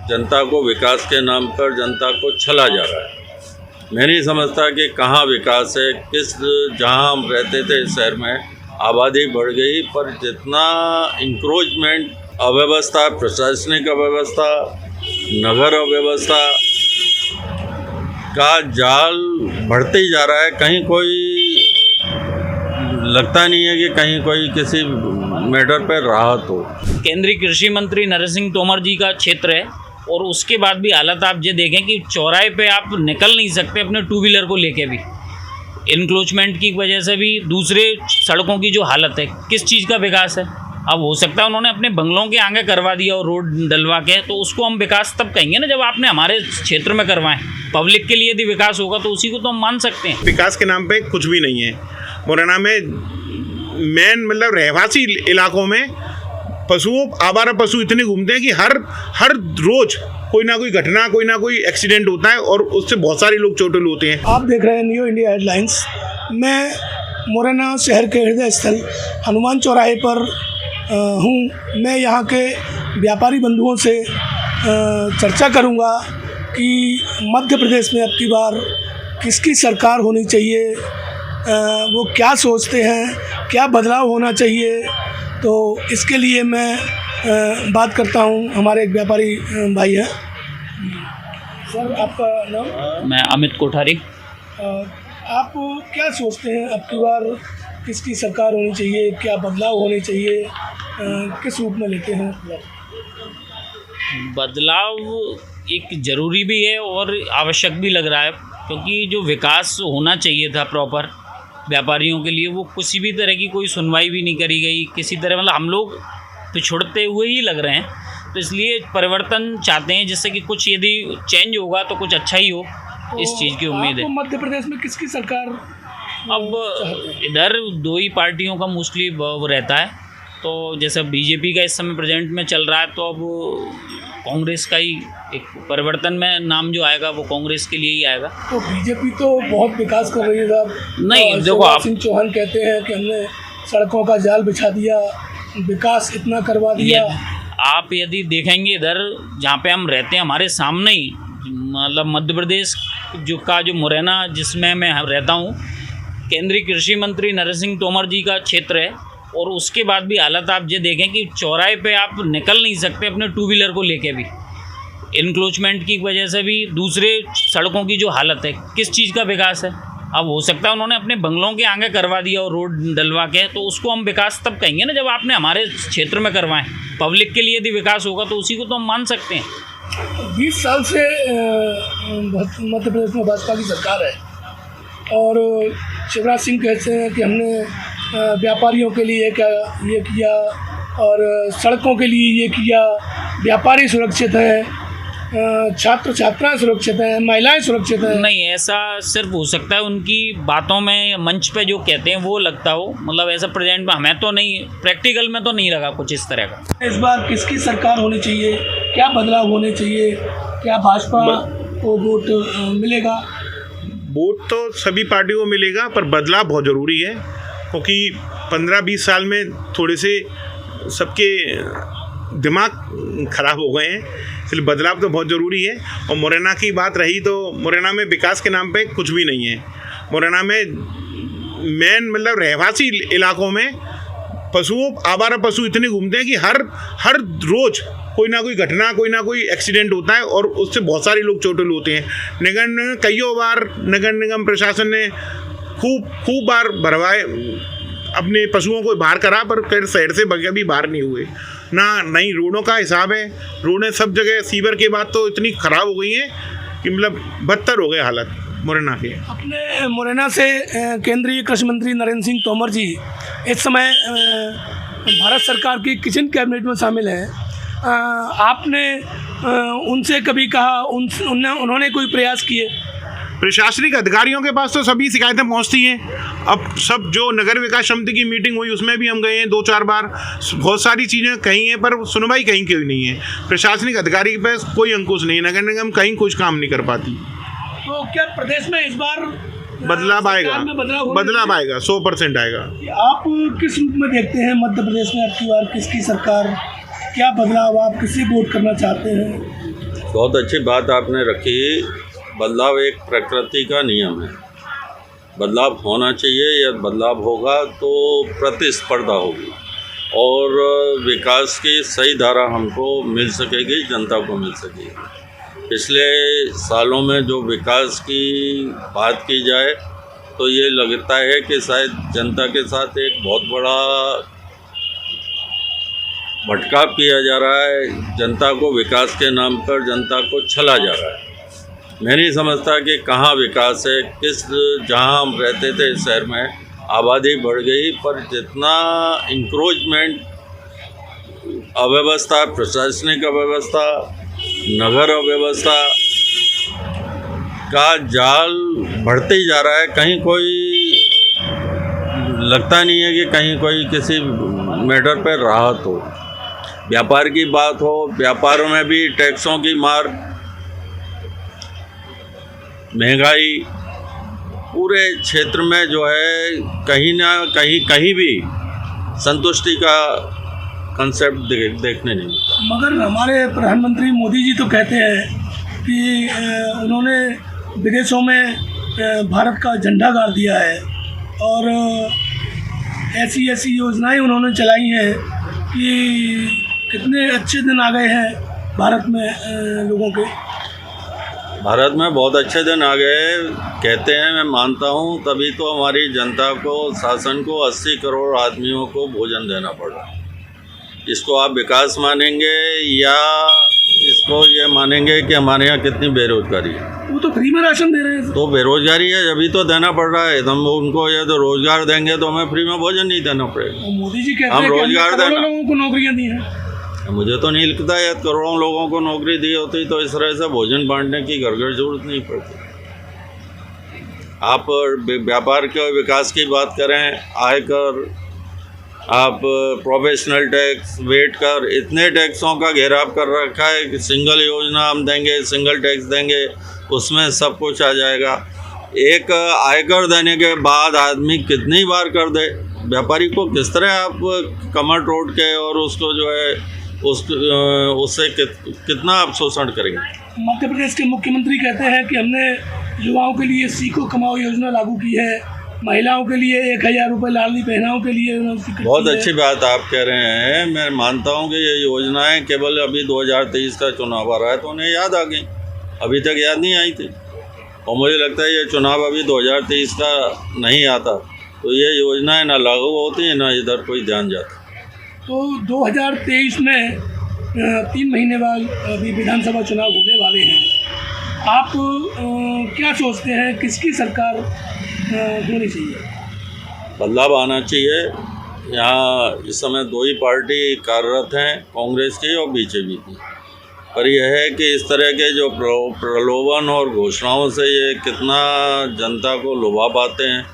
जनता को विकास के नाम पर जनता को छला जा रहा है। मैं नहीं समझता कि कहाँ विकास है, जहाँ हम रहते थे इस शहर में आबादी बढ़ गई, पर जितना इंक्रोचमेंट, अव्यवस्था, प्रशासनिक अव्यवस्था, नगर अव्यवस्था का जाल बढ़ते ही जा रहा है। कहीं कोई लगता नहीं है कि कहीं कोई किसी मैटर पर राहत हो। केंद्रीय कृषि मंत्री नरेंद्र सिंह तोमर जी का क्षेत्र है और उसके बाद भी हालत आप ये देखें कि चौराहे पे आप निकल नहीं सकते अपने टू व्हीलर को लेके भी। इनक्रोचमेंट की वजह से भी दूसरे सड़कों की जो हालत है, किस चीज़ का विकास है। अब हो सकता है उन्होंने अपने बंगलों के आगे करवा दिया और रोड डलवा के, तो उसको हम विकास तब कहेंगे ना जब आपने हमारे क्षेत्र में करवाएं। पब्लिक के लिए यदि विकास होगा तो उसी को तो हम मान सकते हैं। विकास के नाम पे कुछ भी नहीं है। मुरैना में मेन मतलब रहवासी इलाकों में आवारा पशु इतने घूमते हैं कि हर रोज कोई ना कोई घटना, कोई ना कोई एक्सीडेंट होता है और उससे बहुत सारे लोग चोटिल होते हैं। आप देख रहे हैं न्यू इंडिया हेडलाइंस। मैं मुरैना शहर के हृदय स्थल हनुमान चौराहे पर हूँ। मैं यहाँ के व्यापारी बंधुओं से चर्चा करूँगा कि मध्य प्रदेश में अब की बार किसकी सरकार होनी चाहिए, वो क्या सोचते हैं, क्या बदलाव होना चाहिए। तो इसके लिए मैं बात करता हूँ, हमारे एक व्यापारी भाई हैं। सर आपका नाम? मैं अमित कोठारी। आप क्या सोचते हैं अब की बार किसकी सरकार होनी चाहिए, क्या बदलाव होने चाहिए, किस रूप में लेते हैं? बदलाव एक ज़रूरी भी है और आवश्यक भी लग रहा है, क्योंकि जो विकास होना चाहिए था प्रॉपर व्यापारियों के लिए, वो किसी भी तरह की कोई सुनवाई भी नहीं करी गई। किसी तरह मतलब हम लोग पिछड़ते हुए ही लग रहे हैं। तो इसलिए परिवर्तन चाहते हैं, जिससे कि कुछ यदि चेंज होगा तो कुछ अच्छा ही हो। तो इस चीज़ की उम्मीद है। मध्य प्रदेश में किसकी सरकार? अब इधर दो ही पार्टियों का मोस्टली वो रहता है। तो जैसे बीजेपी का इस समय प्रेजेंट में चल रहा है, तो अब कांग्रेस का ही एक परिवर्तन में नाम जो आएगा वो कांग्रेस के लिए ही आएगा। तो बीजेपी तो बहुत विकास कर रही है साहब। नहीं देखो, आप सिंह चौहान कहते हैं कि हमने सड़कों का जाल बिछा दिया, विकास इतना करवा दिया। आप यदि देखेंगे इधर जहाँ पे हम रहते हैं, हमारे सामने ही मतलब मध्य प्रदेश जो मुरैना जिसमें मैं रहता हूँ, केंद्रीय कृषि मंत्री नरेंद्र सिंह तोमर जी का क्षेत्र है और उसके बाद भी हालत आप ये देखें कि चौराहे पे आप निकल नहीं सकते अपने टू व्हीलर को लेके भी। इनक्रोचमेंट की वजह से भी दूसरे सड़कों की जो हालत है, किस चीज़ का विकास है। अब हो सकता है उन्होंने अपने बंगलों के आगे करवा दिया और रोड डलवा के, तो उसको हम विकास तब कहेंगे ना जब आपने हमारे क्षेत्र में करवाएं। पब्लिक के लिए यदि विकास होगा तो उसी को तो हम मान सकते हैं। 20 साल से मध्य प्रदेश में भाजपा की सरकार है और शिवराज सिंह कहते हैं कि हमने व्यापारियों के लिए ये किया और सड़कों के लिए ये किया, व्यापारी सुरक्षित हैं, छात्र छात्राएं सुरक्षित हैं, महिलाएं सुरक्षित हैं। नहीं, ऐसा सिर्फ हो सकता है उनकी बातों में, मंच पे जो कहते हैं वो लगता हो। मतलब ऐसा प्रेजेंट में हमें तो नहीं, प्रैक्टिकल में तो नहीं लगा कुछ इस तरह का। इस बार किसकी सरकार होनी चाहिए, क्या बदलाव होने चाहिए, क्या भाजपा को वोट मिलेगा? वोट तो सभी पार्टियों को मिलेगा, पर बदलाव बहुत ज़रूरी है, क्योंकि 15-20 साल में थोड़े से सबके दिमाग खराब हो गए हैं, इसलिए बदलाव तो बहुत ज़रूरी है। और मुरैना की बात रही तो मुरैना में विकास के नाम पे कुछ भी नहीं है। मुरैना में मेन मतलब रहवासी इलाकों में आवारा पशु इतने घूमते हैं कि हर रोज कोई ना कोई घटना, कोई ना कोई एक्सीडेंट होता है और उससे बहुत सारे लोग चोटिल होते हैं। कईयों बार नगर निगम प्रशासन ने खूब बार भरवाए, अपने पशुओं को बाहर करा, पर कई शहर से कभी बाहर नहीं हुए। ना नई रोडों का हिसाब है, रोडें सब जगह सीवर के बाद तो इतनी ख़राब हो गई हैं कि मतलब बदतर हो गए हालत मुरैना के। अपने मुरैना से केंद्रीय कृषि मंत्री नरेंद्र सिंह तोमर जी इस समय भारत सरकार की किचन कैबिनेट में शामिल हैं। आपने उनसे कभी कहा, उन्होंने कोई प्रयास किए? प्रशासनिक अधिकारियों के पास तो सभी शिकायतें पहुंचती हैं। अब सब जो नगर विकास समिति की मीटिंग हुई उसमें भी हम गए हैं 2-4 बार, बहुत सारी चीज़ें कही हैं, पर सुनवाई कहीं की नहीं है। प्रशासनिक अधिकारी के पास कोई अंकुश नहीं है, नगर निगम कहीं कुछ काम नहीं कर पाती। तो क्या प्रदेश में इस बार बदलाव आएगा? बदलाव आएगा, 100% आएगा। आप किस रूप में देखते हैं मध्य प्रदेश में अब की बार किसकी सरकार, क्या बदलाव, आप किसे वोट करना चाहते हैं? बहुत अच्छी बात आपने रखी। बदलाव एक प्रकृति का नियम है, बदलाव होना चाहिए। यह बदलाव होगा तो प्रतिस्पर्धा होगी और विकास की सही धारा हमको मिल सकेगी, जनता को मिल सकेगी। पिछले सालों में जो विकास की बात की जाए तो ये लगता है कि शायद जनता के साथ एक बहुत बड़ा भटकाव किया जा रहा है। जनता को विकास के नाम पर जनता को छला जा रहा है। मैं नहीं समझता कि कहाँ विकास है। जहाँ हम रहते थे इस शहर में आबादी बढ़ गई, पर जितना इंक्रोचमेंट, अव्यवस्था, प्रशासनिक अव्यवस्था, नगर अव्यवस्था का जाल बढ़ते ही जा रहा है। कहीं कोई लगता नहीं है कि कहीं कोई किसी मैटर पर राहत हो। व्यापार की बात हो, व्यापारों में भी टैक्सों की मार, महंगाई, पूरे क्षेत्र में जो है कहीं ना कहीं भी संतुष्टि का कंसेप्ट देखने नहीं मिलता। मगर हमारे प्रधानमंत्री मोदी जी तो कहते हैं कि उन्होंने विदेशों में भारत का झंडा गाड़ दिया है और ऐसी ऐसी योजनाएं उन्होंने चलाई हैं कि कितने अच्छे दिन आ गए हैं भारत में लोगों के। भारत में बहुत अच्छे दिन आ गए कहते हैं, मैं मानता हूँ। तभी तो हमारी जनता को, शासन को 80 करोड़ आदमियों को भोजन देना पड़ा। इसको आप विकास मानेंगे या इसको ये मानेंगे कि हमारे यहाँ कितनी बेरोजगारी है? वो तो फ्री में राशन दे रहे हैं। तो बेरोजगारी है, अभी तो देना पड़ रहा है। हम उनको ये तो रोजगार देंगे तो हमें फ्री में भोजन नहीं देना पड़ेगा। मोदी जी कहते हम हैं कि रोजगार हमने करोड़ों देना, लोगों को नौकरियां दी हैं। मुझे तो नहीं लगता है करोड़ों लोगों को नौकरी दी होती तो इस तरह से भोजन बांटने की गड़गड़ जरूरत नहीं पड़ती। आप व्यापार के विकास की बात करें, आयकर, आप प्रोफेशनल टैक्स, वेट कर, इतने टैक्सों का घेराव कर रखा है कि सिंगल योजना हम देंगे, सिंगल टैक्स देंगे, उसमें सब कुछ आ जाएगा। एक आयकर देने के बाद आदमी कितनी बार कर दे, व्यापारी को किस तरह आप कमर तोड़ के और उसको जो है उससे कितना आप शोषण करेंगे। मध्य प्रदेश के मुख्यमंत्री कहते हैं कि हमने युवाओं के लिए सीखो कमाओ योजना लागू की है, महिलाओं के लिए 1000 रुपये लाडली बहनों के लिए बहुत अच्छी बात आप कह रहे हैं। मैं मानता हूं कि ये योजनाएं केवल अभी 2023 का चुनाव आ रहा है तो उन्हें याद आ गई, अभी तक याद नहीं आई थी। और मुझे लगता है ये चुनाव अभी 2023 का नहीं आता तो ये योजनाएं ना लागू होती हैं, ना इधर कोई ध्यान जाता। तो 2023 में 3 महीने बाद अभी विधानसभा चुनाव होने वाले हैं। आप क्या सोचते हैं किसकी सरकार होनी चाहिए? बदलाव आना चाहिए। यहाँ इस समय 2 ही पार्टी कार्यरत हैं, कांग्रेस की और बीजेपी की। पर यह है कि इस तरह के जो प्रलोभन और घोषणाओं से ये कितना जनता को लुभा पाते हैं।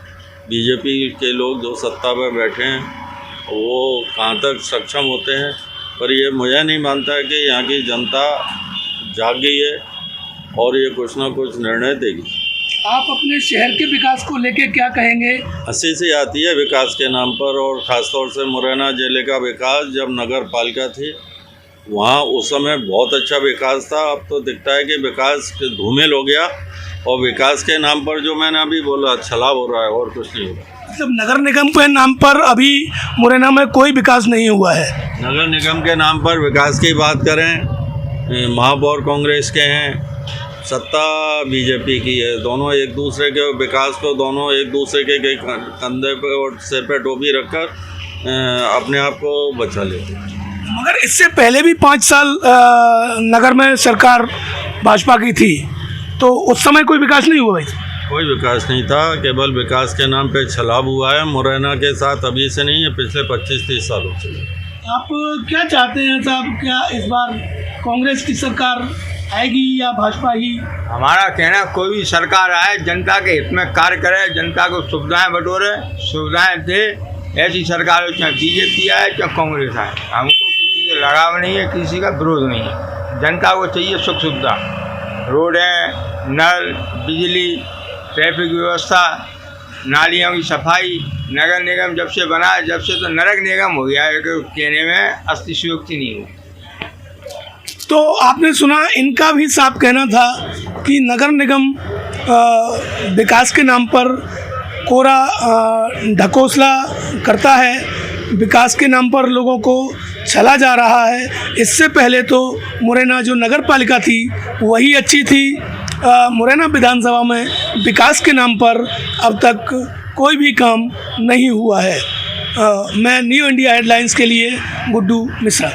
बीजेपी के लोग जो सत्ता पर बैठे हैं वो कहाँ तक सक्षम होते हैं, पर ये मुझे नहीं मानता है कि यहाँ की जनता जाग गई है और ये कुछ ना कुछ निर्णय देगी। आप अपने शहर के विकास को लेके क्या कहेंगे? हंसी सी आती है विकास के नाम पर, और ख़ासतौर से मुरैना जिले का विकास जब नगर पालिका थी वहाँ उस समय बहुत अच्छा विकास था। अब तो दिखता है कि विकास धूमिल हो गया और विकास के नाम पर जो मैंने अभी बोला छलाव हो रहा है और कुछ नहीं हो रहा। मतलब नगर निगम के नाम पर अभी मुरैना में कोई विकास नहीं हुआ है। नगर निगम के नाम पर विकास की बात करें, महापौर कांग्रेस के हैं, सत्ता बीजेपी की है। दोनों एक दूसरे के विकास को, दोनों एक दूसरे के कंधे पे और सिर पे टोपी रखकर अपने आप को बचा लेते हैं। मगर इससे पहले भी 5 साल नगर में सरकार भाजपा की थी तो उस समय कोई विकास नहीं हुआ भाई? कोई विकास नहीं था, केवल विकास के नाम पे छलाव हुआ है। मुरैना के साथ अभी से नहीं है, पिछले 25-30 सालों से। आप क्या चाहते हैं साहब, क्या इस बार कांग्रेस की सरकार आएगी या भाजपा ही? हमारा कहना कोई भी सरकार आए जनता के हित में कार्य करे, जनता को सुविधाएं बटोरे, सुविधाएं दे। ऐसी सरकार हो, चाहे बीजेपी आए चाहे कांग्रेस आए, हमको किसी से लगाव नहीं है, किसी का विरोध नहीं है। जनता को चाहिए सुख सुविधा, रोडें, नल, बिजली, ट्रैफिक व्यवस्था, नालियों की सफाई। नगर निगम जब से बना जब से तो नरक निगम हो गया है, कहने में अस्तिशयोक्ति नहीं हुई। तो आपने सुना, इनका भी साफ कहना था कि नगर निगम विकास के नाम पर कोरा ढकोसला करता है, विकास के नाम पर लोगों को छला जा रहा है। इससे पहले तो मुरैना जो नगर पालिका थी वही अच्छी थी। मुरैना विधानसभा में विकास के नाम पर अब तक कोई भी काम नहीं हुआ है। मैं न्यू इंडिया हेडलाइंस के लिए गुड्डू मिश्रा।